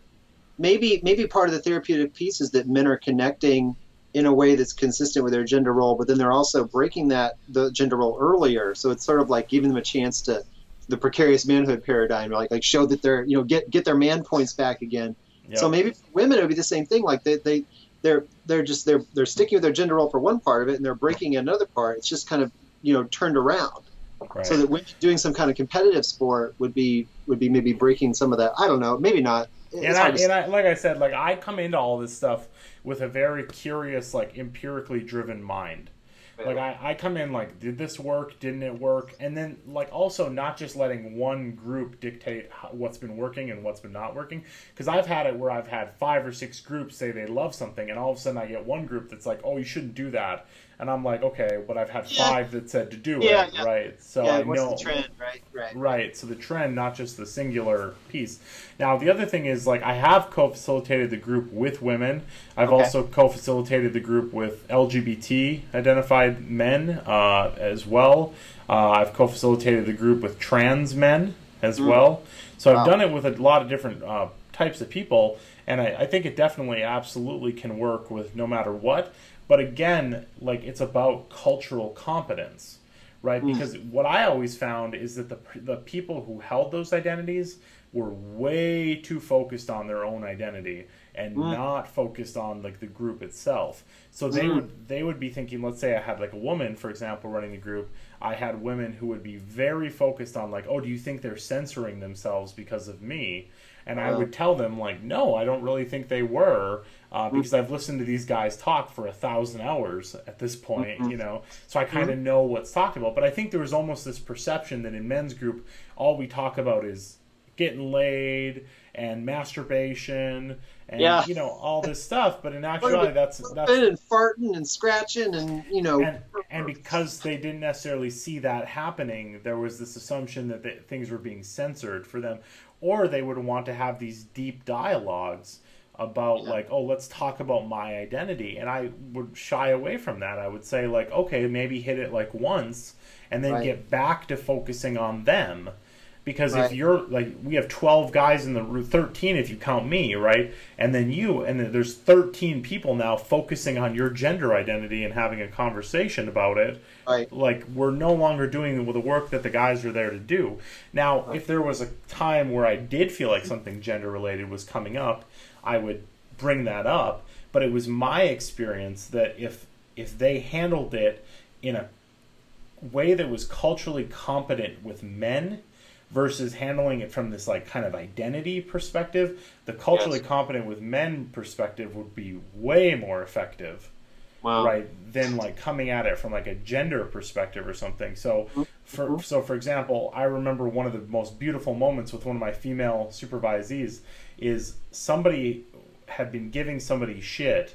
Maybe part of the therapeutic piece is that men are connecting in a way that's consistent with their gender role, but then they're also breaking the gender role earlier. So it's sort of like giving them a chance to the precarious manhood paradigm, like show that they're get their man points back again. So Yep. maybe for women it would be the same thing. Like they're sticking with their gender role for one part of it, and they're breaking another part. It's just kind of turned around. So Right. that women doing some kind of competitive sport would be maybe breaking some of that. I don't know. Maybe not. And It's I hard to say. and I like I said, like I come into all this stuff with a very curious, like empirically driven mind. Like I come in like, did this work? Didn't it work? And then like also not just letting one group dictate what's been working and what's been not working. Because I've had it where I've had 5 or 6 groups say they love something, and all of a sudden I get one group that's like, oh, you shouldn't do that. And I'm like, okay, but I've had Yeah, 5 that said to do yeah, it, yeah, right? So yeah. I What's the know. trend? Right, right. Right. So the trend, not just the singular piece. Now, the other thing is, like, I have co facilitated the group with women. I've Okay. also co facilitated the group with LGBT identified men as well. I've co facilitated the group with trans men as Mm, well. So I've wow. done it with a lot of different types of people. And I think it definitely, absolutely can work with no matter what. But again, like, it's about cultural competence, right? Mm, Because what I always found is that the people who held those identities were way too focused on their own identity and mm, not focused on like the group itself. So mm, they would be thinking, let's say I had like a woman, for example, running the group. I had women who would be very focused on like, oh, do you think they're censoring themselves because of me? And I uh, would tell them like, no, I don't really think they were, mm, because I've listened to these guys talk for 1,000 hours at this mm, point, mm, so I kind mm. of know what's talked about. But I think there was almost this perception that in men's group, all we talk about is getting laid and masturbation and Yeah. all this stuff. But in What are we actuality, that's burping and farting and scratching and and because they didn't necessarily see that happening, there was this assumption that things were being censored for them, or they would want to have these deep dialogues about yeah, like, oh, let's talk about my identity, and I would shy away from that. I would say like, okay, maybe hit it like once, and then right, get back to focusing on them. Because if right, you're like, we have 12 guys in the room, 13 if you count me, right? And then there's 13 people now focusing on your gender identity and having a conversation about it. right, Like, we're no longer doing the work that the guys are there to do. Now, right. if there was a time where I did feel like something gender related was coming up, I would bring that up. But it was my experience that if they handled it in a way that was culturally competent with men versus handling it from this like kind of identity perspective, the culturally Yes. competent with men perspective would be way more effective, Wow. right, than like coming at it from like a gender perspective or something. So Mm-hmm. for example, I remember one of the most beautiful moments with one of my female supervisees is somebody had been giving somebody shit,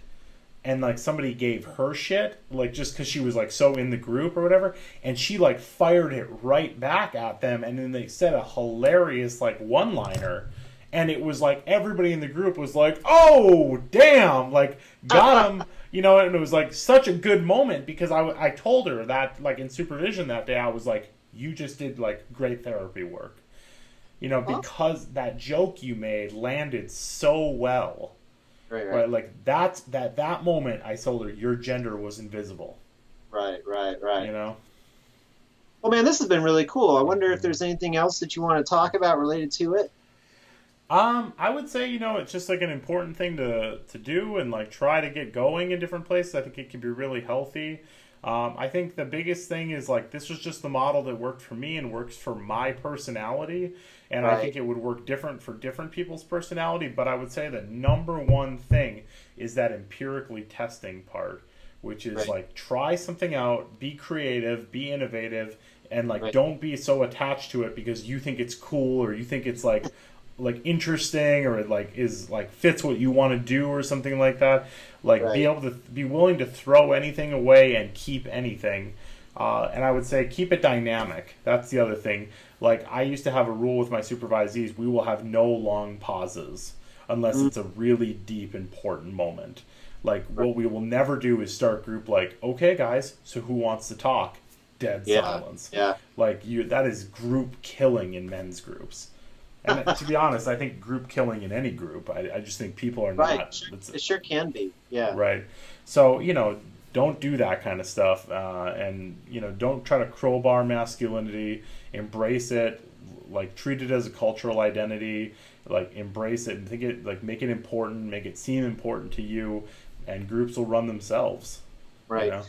and like somebody gave her shit, like just because she was like so in the group or whatever, and she like fired it right back at them, and then they said a hilarious like one liner, and it was like everybody in the group was like, oh damn, like got him, and it was like such a good moment because I told her that like in supervision that day, I was like, you just did like great therapy work, Awesome. because that joke you made landed so well. Right, right, Right, like that moment, I told her your gender was invisible. right, right, You right. know. Well, man, this has been really cool. I wonder if there's anything else that you want to talk about related to it. I would say it's just like an important thing to do and like try to get going in different places. I think it can be really healthy. I think the biggest thing is like this was just the model that worked for me and works for my personality, and I Right, think it would work different for different people's personality. But I would say the number one thing is that empirically testing part, which is right, like try something out, be creative, be innovative, and like Right. don't be so attached to it because you think it's cool or you think it's like interesting or it like is like fits what you want to do or something like that. Like be Right. able to be willing to throw anything away and keep anything. And I would say keep it dynamic. That's the other thing. Like I used to have a rule with my supervisees: we will have no long pauses unless Mm. it's a really deep, important moment. Like what we will never do is start group like, okay, guys, so who wants to talk? Dead Yeah. silence. Yeah. Like that is group killing in men's groups. And to be honest, I think group killing in any group. I just think people are Right. not. Sure. It sure can be. Yeah. Right. So, don't do that kind of stuff. And, don't try to crowbar masculinity. Embrace it. Like, treat it as a cultural identity. Like, embrace it and think it, like, make it important, make it seem important to you, and groups will run themselves. Right. You know?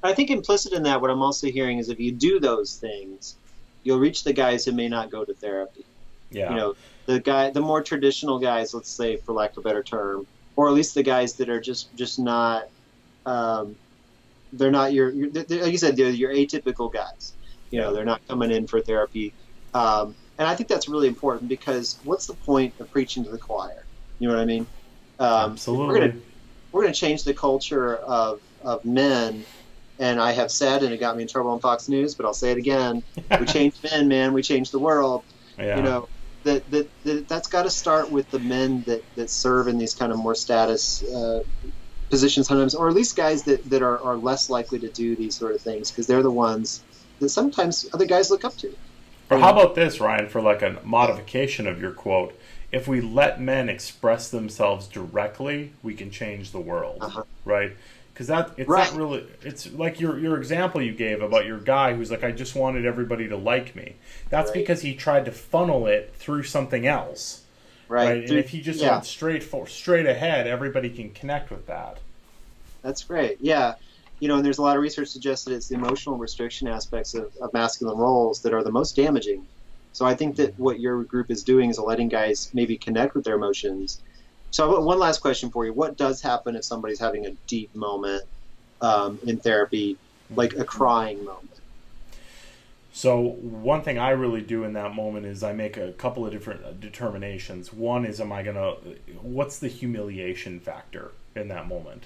I think implicit in that, what I'm also hearing is if you do those things, you'll reach the guys who may not go to therapy. Yeah. The more traditional guys, let's say, for lack of a better term, or at least the guys that are just not, they're not like you said, they're your atypical guys. They're not coming in for therapy. And I think that's really important because what's the point of preaching to the choir? You know what I mean? Absolutely. We're gonna change the culture of men. And I have said, and it got me in trouble on Fox News, but I'll say it again: we change men, man. We change the world. Yeah. That's got to start with the men that serve in these kind of more status positions sometimes, or at least guys that are less likely to do these sort of things because they're the ones that sometimes other guys look up to. Or how about this, Ryan, for like a modification of your quote? If we let men express themselves directly, we can change the world, right? Because it's not really. It's like your example you gave about your guy who's like, I just wanted everybody to like me. That's because he tried to funnel it through something else, right? And if he just went straight ahead, everybody can connect with that. That's great. Yeah. And there's a lot of research suggests that it's the emotional restriction aspects of masculine roles that are the most damaging. So I think that what your group is doing is letting guys maybe connect with their emotions. So I've got one last question for you. What does happen if somebody's having a deep moment in therapy, like a crying moment? So one thing I really do in that moment is I make a couple of different determinations. One is, what's the humiliation factor in that moment?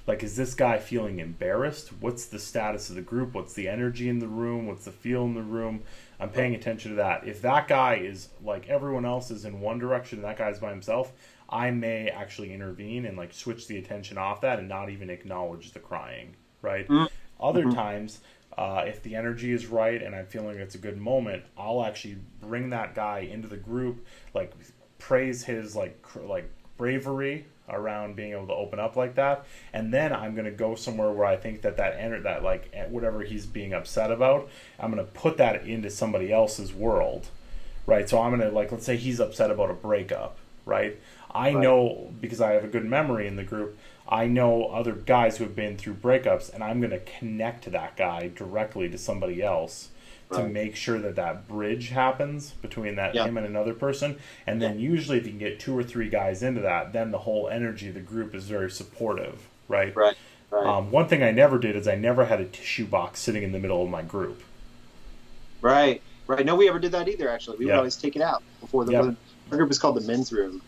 Like, is this guy feeling embarrassed? What's the status of the group? What's the energy in the room? What's the feel in the room? I'm paying attention to that. If that guy is like everyone else is in one direction and that guy's by himself, I may actually intervene and like switch the attention off that and not even acknowledge the crying, right? Mm-hmm. Other times, if the energy is right and I'm feeling it's a good moment, I'll actually bring that guy into the group, like praise his like bravery around being able to open up like that, and then I'm going to go somewhere where I think that like whatever he's being upset about, I'm going to put that into somebody else's world, right? So I'm going to, like, let's say he's upset about a breakup, right? I know, because I have a good memory in the group, I know other guys who have been through breakups, and I'm going to connect that guy directly to somebody else to make sure that bridge happens between him and another person. And then usually if you can get 2 or 3 guys into that, then the whole energy of the group is very supportive, right? Right. One thing I never did is I never had a tissue box sitting in the middle of my group. Right. No, we ever did that either, actually. We would always take it out before our group was called the men's room.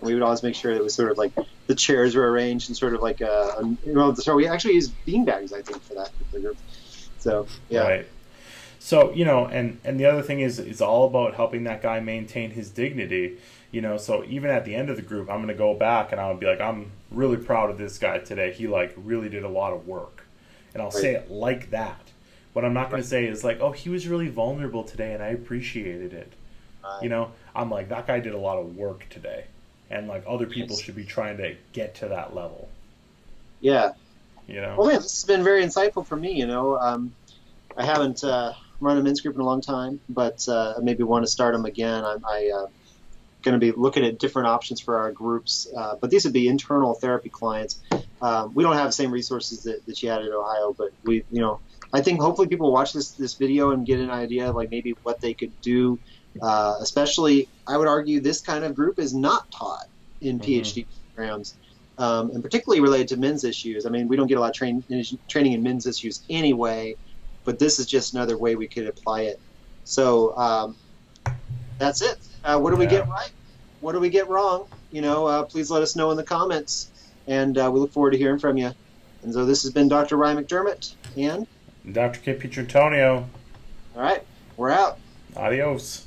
And we would always make sure that it was sort of like the chairs were arranged in sort of like so we actually used beanbags, I think, for that group. So, yeah. Right. So, and the other thing is it's all about helping that guy maintain his dignity. So even at the end of the group, I'm going to go back and I'll be like, I'm really proud of this guy today. He like really did a lot of work. And I'll say it like that. What I'm not going to say is like, oh, he was really vulnerable today and I appreciated it. I'm like, that guy did a lot of work today. And like other people should be trying to get to that level. Yeah. Well, man, this has been very insightful for me. I haven't run a men's group in a long time, but maybe want to start them again. I'm going to be looking at different options for our groups, but these would be internal therapy clients. We don't have the same resources that you had at Ohio, but I think hopefully people will watch this video and get an idea of like maybe what they could do. Especially, I would argue this kind of group is not taught in PhD programs, and particularly related to men's issues. I mean, we don't get a lot of training in men's issues anyway. but this is just another way we could apply it. So that's it. What do we get right? What do we get wrong? Please let us know in the comments, and we look forward to hearing from you. And so this has been Dr. Ryan McDermott and Dr. K. Pietrantonio. All right, we're out. Adios.